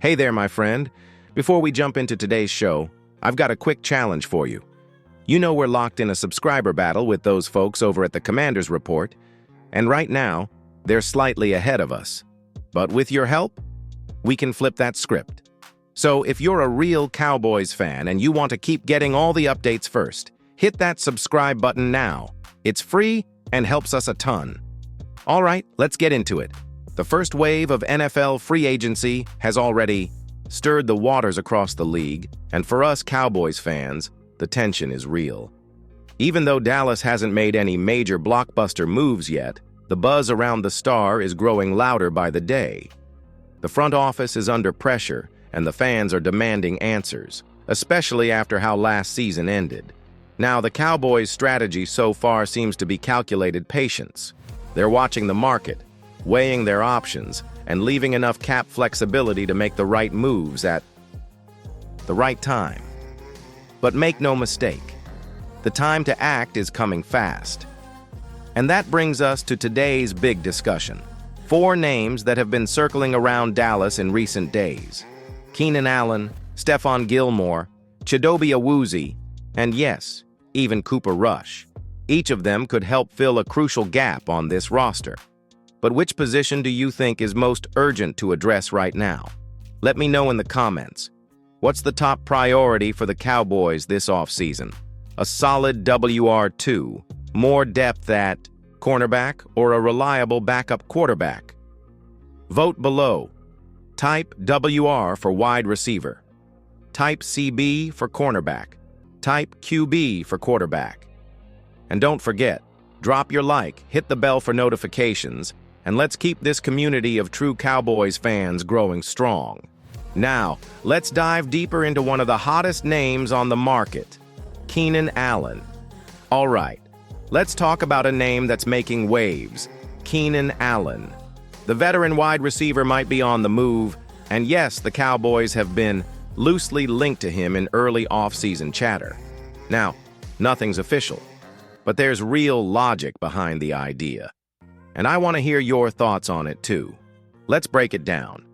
Hey there, my friend. Before we jump into today's show, I've got a quick challenge for you. You know we're locked in a subscriber battle with those folks over at the Commander's Report, and right now, they're slightly ahead of us. But with your help, we can flip that script. So if you're a real Cowboys fan and you want to keep getting all the updates first, hit that subscribe button now. It's free and helps us a ton. All right, let's get into it. The first wave of NFL free agency has already stirred the waters across the league, and for us Cowboys fans, the tension is real. Even though Dallas hasn't made any major blockbuster moves yet, the buzz around the star is growing louder by the day. The front office is under pressure, and the fans are demanding answers, especially after how last season ended. Now, the Cowboys' strategy so far seems to be calculated patience. They're watching the market, weighing their options, and leaving enough cap flexibility to make the right moves at the right time. But make no mistake, the time to act is coming fast. And that brings us to today's big discussion. 4 names that have been circling around Dallas in recent days: Keenan Allen, Stephon Gilmore, Chidobe Awuzie, and yes, even Cooper Rush. Each of them could help fill a crucial gap on this roster. But which position do you think is most urgent to address right now? Let me know in the comments. What's the top priority for the Cowboys this offseason? A solid WR2, more depth at cornerback, or a reliable backup quarterback? Vote below. Type WR for wide receiver. Type CB for cornerback. Type QB for quarterback. And don't forget, drop your like, hit the bell for notifications, and let's keep this community of true Cowboys fans growing strong. Now, let's dive deeper into one of the hottest names on the market, Keenan Allen. All right, let's talk about a name that's making waves, Keenan Allen. The veteran wide receiver might be on the move, and yes, the Cowboys have been loosely linked to him in early offseason chatter. Now, nothing's official, but there's real logic behind the idea. And I want to hear your thoughts on it too. Let's break it down.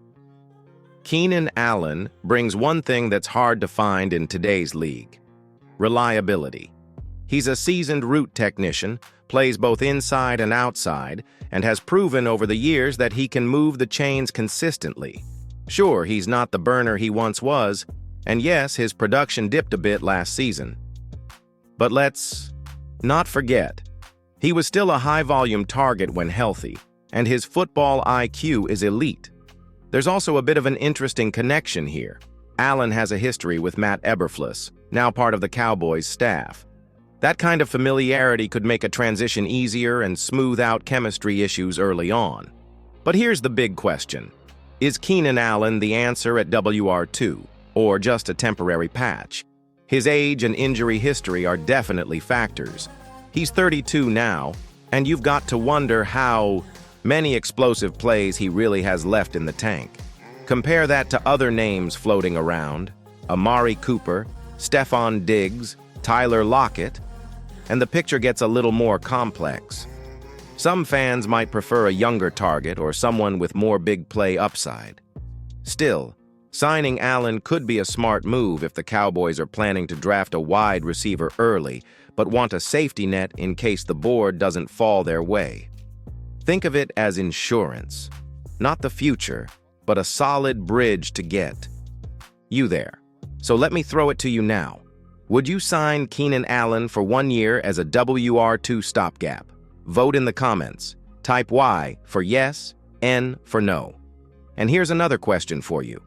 Keenan Allen brings one thing that's hard to find in today's league: reliability. He's a seasoned route technician, plays both inside and outside, and has proven over the years that he can move the chains consistently. Sure, he's not the burner he once was, and yes, his production dipped a bit last season. But let's not forget, he was still a high-volume target when healthy, and his football IQ is elite. There's also a bit of an interesting connection here. Allen has a history with Matt Eberflus, now part of the Cowboys staff. That kind of familiarity could make a transition easier and smooth out chemistry issues early on. But here's the big question. Is Keenan Allen the answer at WR2, or just a temporary patch? His age and injury history are definitely factors. He's 32 now, and you've got to wonder how many explosive plays he really has left in the tank. Compare that to other names floating around: Amari Cooper, Stephon Diggs, Tyler Lockett, and the picture gets a little more complex. Some fans might prefer a younger target or someone with more big play upside. Still, signing Allen could be a smart move if the Cowboys are planning to draft a wide receiver early, but want a safety net in case the board doesn't fall their way. Think of it as insurance. Not the future, but a solid bridge to get you there. So let me throw it to you now. Would you sign Keenan Allen for 1 year as a WR2 stopgap? Vote in the comments. Type Y for yes, N for no. And here's another question for you.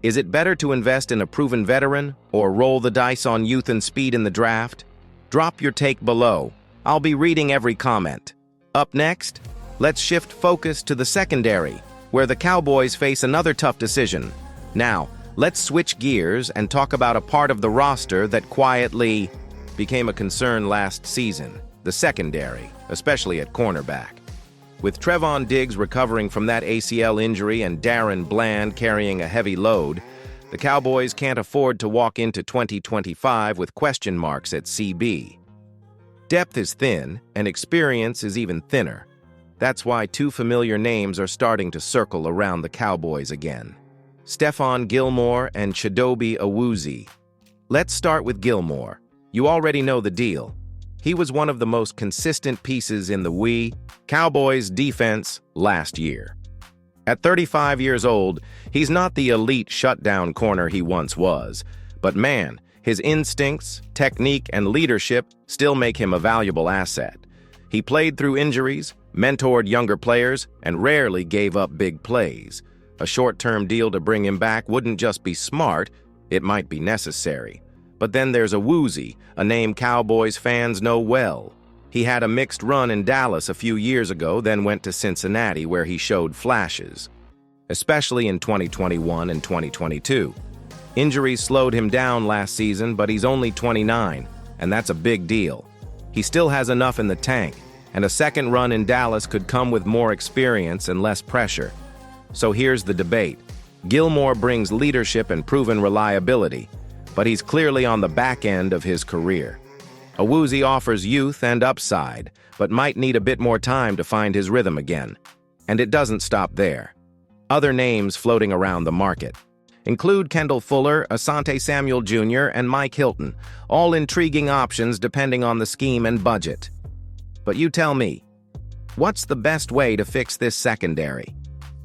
Is it better to invest in a proven veteran or roll the dice on youth and speed in the draft? Drop your take below. I'll be reading every comment. Up next, let's shift focus to the secondary, where the Cowboys face another tough decision. Now, let's switch gears and talk about a part of the roster that quietly became a concern last season, the secondary, especially at cornerback. With Trevon Diggs recovering from that ACL injury and Darren Bland carrying a heavy load, the Cowboys can't afford to walk into 2025 with question marks at CB. Depth is thin, and experience is even thinner. That's why 2 familiar names are starting to circle around the Cowboys again: Stephon Gilmore and Chidobe Awuzie. Let's start with Gilmore. You already know the deal. He was one of the most consistent pieces in the Cowboys defense last year. At 35 years old, he's not the elite shutdown corner he once was, but man, his instincts, technique, and leadership still make him a valuable asset. He played through injuries, mentored younger players, and rarely gave up big plays. A short-term deal to bring him back wouldn't just be smart, it might be necessary. But then there's Awuzie, a name Cowboys fans know well. He had a mixed run in Dallas a few years ago, then went to Cincinnati where he showed flashes, especially in 2021 and 2022. Injuries slowed him down last season, but he's only 29, and that's a big deal. He still has enough in the tank, and a second run in Dallas could come with more experience and less pressure. So here's the debate. Gilmore brings leadership and proven reliability, but he's clearly on the back end of his career. Awuzie offers youth and upside, but might need a bit more time to find his rhythm again. And it doesn't stop there. Other names floating around the market include Kendall Fuller, Asante Samuel Jr., and Mike Hilton, all intriguing options depending on the scheme and budget. But you tell me, what's the best way to fix this secondary?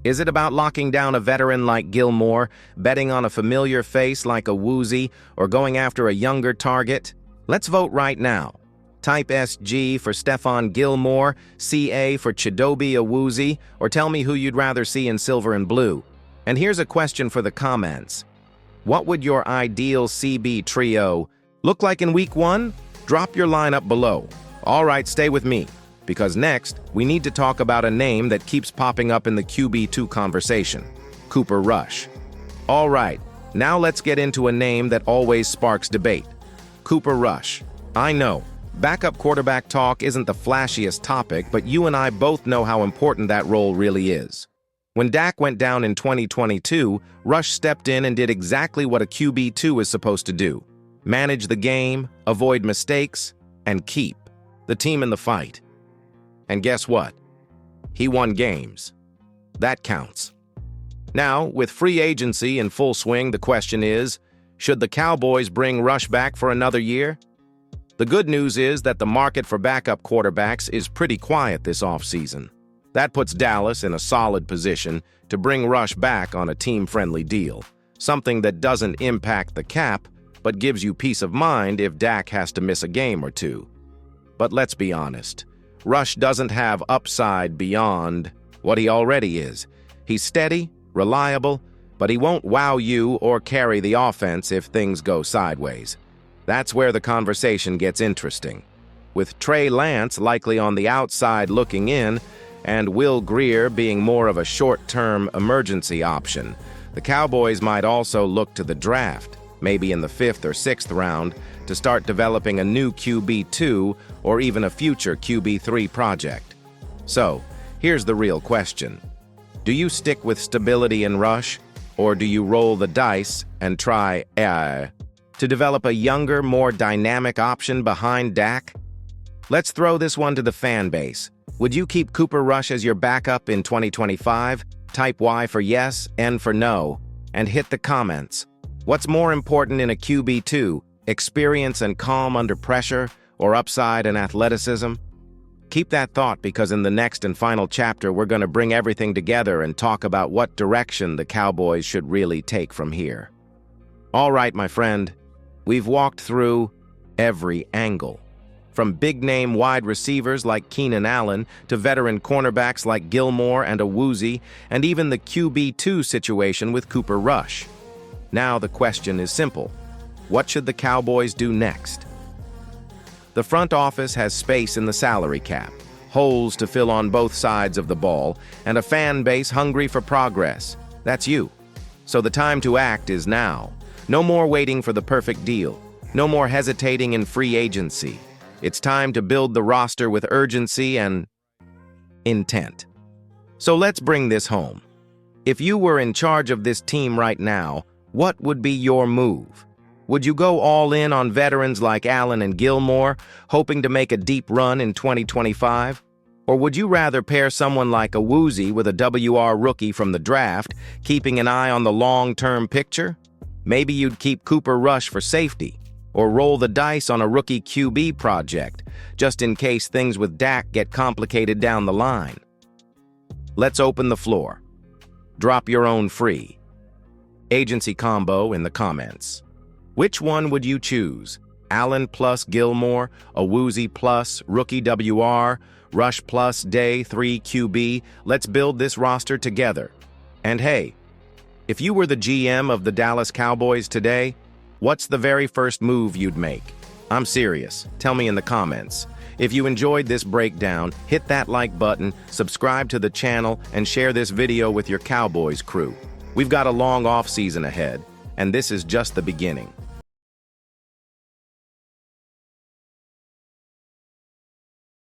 Is it about locking down a veteran like Gilmore, betting on a familiar face like Awuzie, or going after a younger target? Let's vote right now. Type SG for Stephon Gilmore, CA for Chidobe Awuzie, or tell me who you'd rather see in silver and blue. And here's a question for the comments. What would your ideal CB trio look like in Week 1? Drop your lineup below. All right, stay with me, because next, we need to talk about a name that keeps popping up in the QB2 conversation, Cooper Rush. All right, now let's get into a name that always sparks debate, Cooper Rush. I know, backup quarterback talk isn't the flashiest topic, but you and I both know how important that role really is. When Dak went down in 2022, Rush stepped in and did exactly what a QB2 is supposed to do: manage the game, avoid mistakes, and keep the team in the fight. And guess what? He won games. That counts. Now, with free agency in full swing, the question is, should the Cowboys bring Rush back for another year? The good news is that the market for backup quarterbacks is pretty quiet this offseason. That puts Dallas in a solid position to bring Rush back on a team-friendly deal, something that doesn't impact the cap, but gives you peace of mind if Dak has to miss a game or two. But let's be honest. Rush doesn't have upside beyond what he already is. He's steady, reliable, but he won't wow you or carry the offense if things go sideways. That's where the conversation gets interesting. With Trey Lance likely on the outside looking in, and Will Grier being more of a short-term emergency option, the Cowboys might also look to the draft, maybe in the 5th or 6th round, to start developing a new QB2 or even a future QB3 project. So, here's the real question. Do you stick with stability in Rush, or do you roll the dice and try to develop a younger, more dynamic option behind Dak? Let's throw this one to the fan base. Would you keep Cooper Rush as your backup in 2025? Type Y for yes, N for no, and hit the comments. What's more important in a QB2, experience and calm under pressure, or upside and athleticism? Keep that thought, because in the next and final chapter, we're going to bring everything together and talk about what direction the Cowboys should really take from here. All right, my friend, we've walked through every angle. From big-name wide receivers like Keenan Allen to veteran cornerbacks like Gilmore and Awuzie, and even the QB2 situation with Cooper Rush. Now the question is simple. What should the Cowboys do next? The front office has space in the salary cap, holes to fill on both sides of the ball, and a fan base hungry for progress. That's you. So the time to act is now. No more waiting for the perfect deal. No more hesitating in free agency. It's time to build the roster with urgency and intent. So let's bring this home. If you were in charge of this team right now, what would be your move? Would you go all in on veterans like Allen and Gilmore, hoping to make a deep run in 2025? Or would you rather pair someone like a Woozy with a WR rookie from the draft, keeping an eye on the long-term picture? Maybe you'd keep Cooper Rush for safety, or roll the dice on a rookie QB project, just in case things with Dak get complicated down the line. Let's open the floor. Drop your own free agency combo in the comments. Which one would you choose? Allen plus Gilmore, a Woozy plus rookie WR, Rush plus Day 3 QB? Let's build this roster together. And hey, if you were the GM of the Dallas Cowboys today, what's the very first move you'd make? I'm serious. Tell me in the comments. If you enjoyed this breakdown, hit that like button, subscribe to the channel, and share this video with your Cowboys crew. We've got a long off-season ahead, and this is just the beginning.